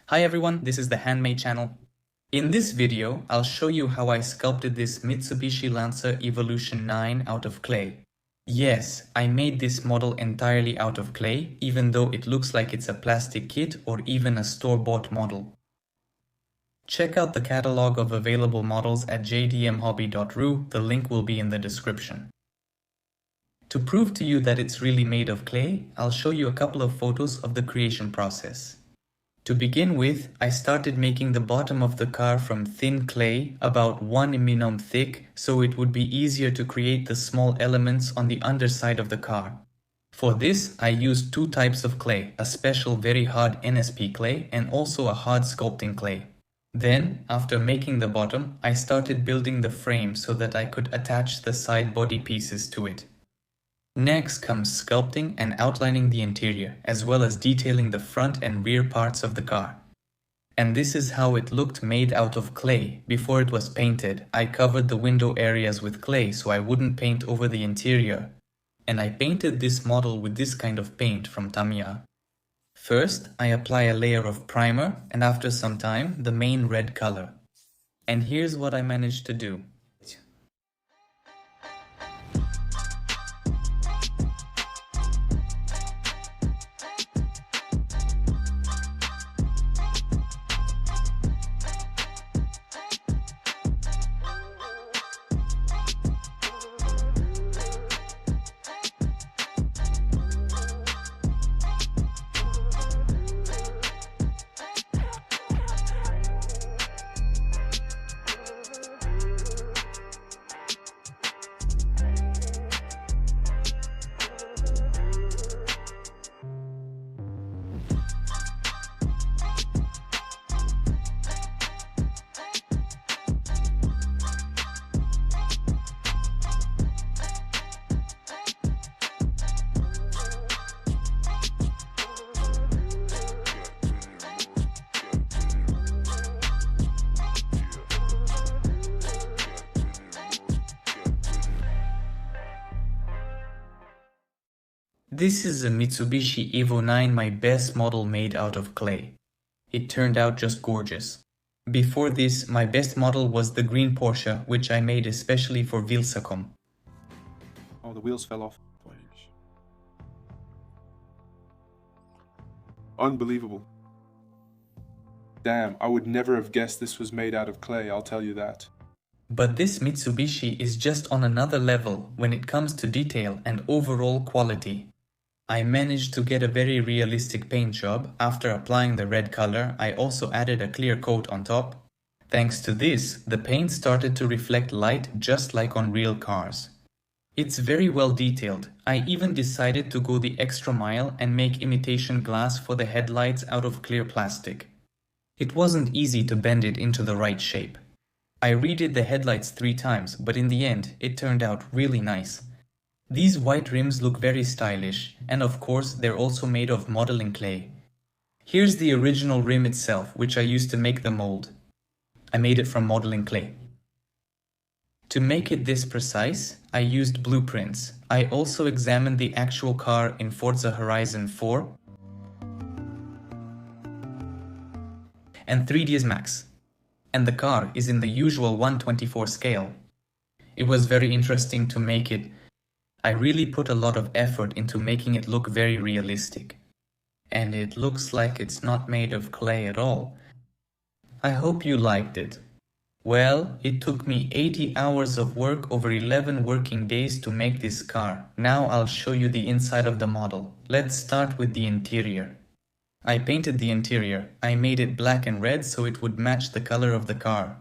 Hi everyone, this is the Handmade channel. In this video, I'll show you how I sculpted this Mitsubishi Lancer Evolution 9 out of clay. Yes, I made this model entirely out of clay, even though it looks like it's a plastic kit or even a store-bought model. Check out the catalog of available models at jdmhobby.ru, the link will be in the description. To prove to you that it's really made of clay, I'll show you a couple of photos of the creation process. To begin with, I started making the bottom of the car from thin clay, about 1 mm thick, so it would be easier to create the small elements on the underside of the car. For this, I used two types of clay, a special very hard NSP clay and also a hard sculpting clay. Then, after making the bottom, I started building the frame so that I could attach the side body pieces to it. Next comes sculpting and outlining the interior, as well as detailing the front and rear parts of the car. And this is how it looked made out of clay. Before it was painted, I covered the window areas with clay so I wouldn't paint over the interior. And I painted this model with this kind of paint from Tamiya. First, I apply a layer of primer, and after some time, the main red color. And here's what I managed to do. This is a Mitsubishi Evo 9, my best model made out of clay. It turned out just gorgeous. Before this, my best model was the green Porsche, which I made especially for Vilsacom. Oh, the wheels fell off. Unbelievable. Damn, I would never have guessed this was made out of clay, I'll tell you that. But this Mitsubishi is just on another level when it comes to detail and overall quality. I managed to get a very realistic paint job. After applying the red color, I also added a clear coat on top. Thanks to this, the paint started to reflect light just like on real cars. It's very well detailed. I even decided to go the extra mile and make imitation glass for the headlights out of clear plastic. It wasn't easy to bend it into the right shape. I redid the headlights 3 times, but in the end, it turned out really nice. These white rims look very stylish, and of course they're also made of modeling clay. Here's the original rim itself, which I used to make the mold. I made it from modeling clay. To make it this precise, I used blueprints. I also examined the actual car in Forza Horizon 4 and 3ds Max. And the car is in the usual 1/24 scale. It was very interesting to make it. I really put a lot of effort into making it look very realistic. And it looks like it's not made of clay at all. I hope you liked it. Well, it took me 80 hours of work over 11 working days to make this car. Now I'll show you the inside of the model. Let's start with the interior. I painted the interior. I made it black and red so it would match the color of the car.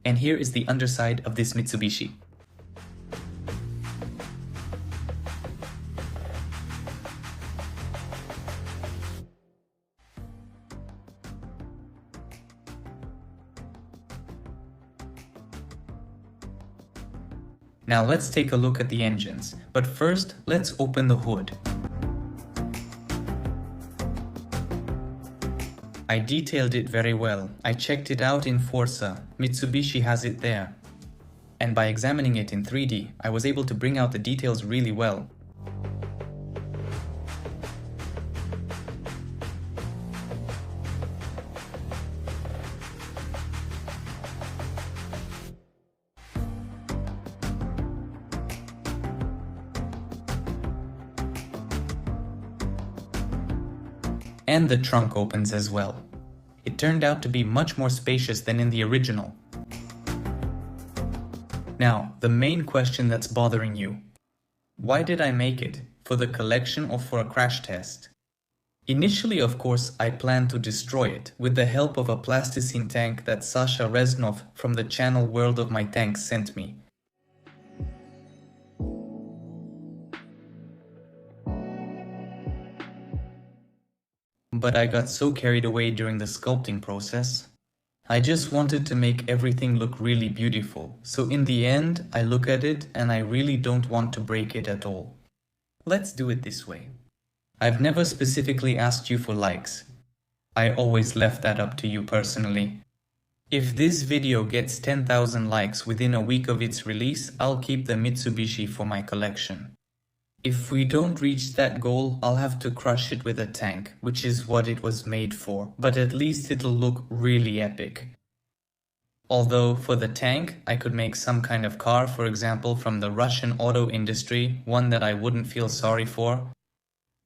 And here is the underside of this Mitsubishi. Now let's take a look at the engines, but first let's open the hood. I detailed it very well. I checked it out in Forza, Mitsubishi has it there. And by examining it in 3D, I was able to bring out the details really well. And the trunk opens as well. It turned out to be much more spacious than in the original. Now, the main question that's bothering you. Why did I make it? For the collection or for a crash test? Initially, of course, I planned to destroy it with the help of a plasticine tank that Sasha Reznov from the channel World of My Tanks sent me. But I got so carried away during the sculpting process. I just wanted to make everything look really beautiful, so in the end, I look at it and I really don't want to break it at all. Let's do it this way. I've never specifically asked you for likes. I always left that up to you personally. If this video gets 10,000 likes within a week of its release, I'll keep the Mitsubishi for my collection. If we don't reach that goal, I'll have to crush it with a tank, which is what it was made for, but at least it'll look really epic. Although, for the tank, I could make some kind of car, for example, from the Russian auto industry, one that I wouldn't feel sorry for.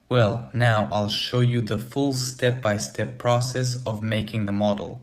Well, now I'll show you the full step-by-step process of making the model.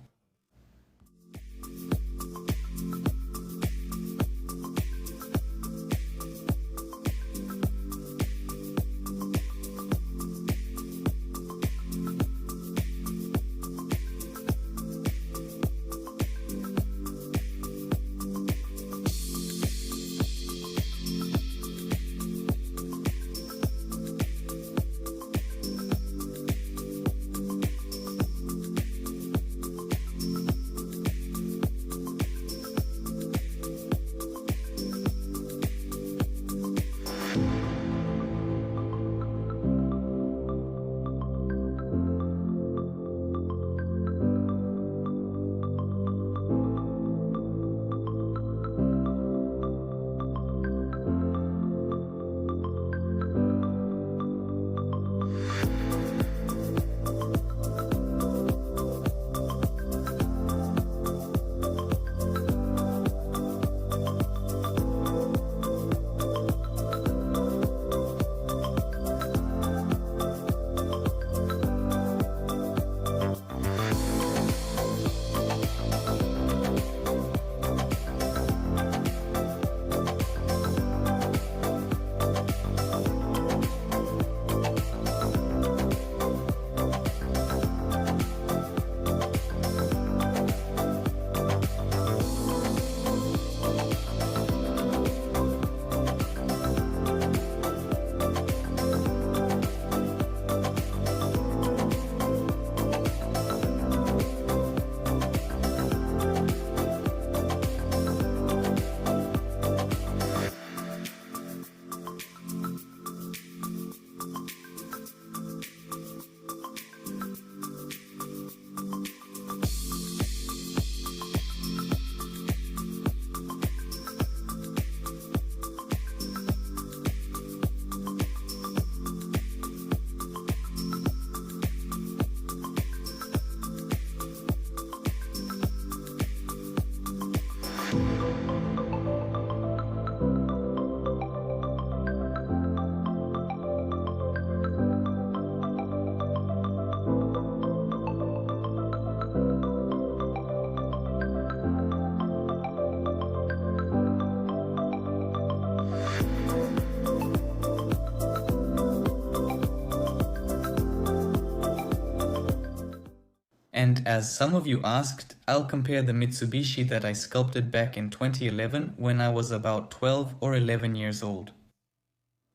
And as some of you asked, I'll compare the Mitsubishi that I sculpted back in 2011 when I was about 12 or 11 years old.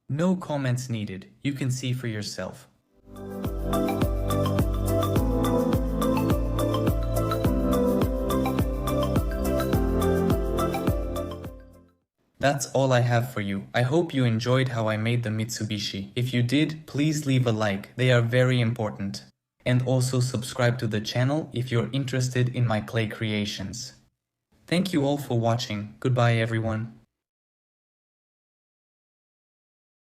No comments needed, you can see for yourself. That's all I have for you. I hope you enjoyed how I made the Mitsubishi. If you did, please leave a like. They are very important. And also subscribe to the channel if you're interested in my clay creations. Thank you all for watching. Goodbye everyone.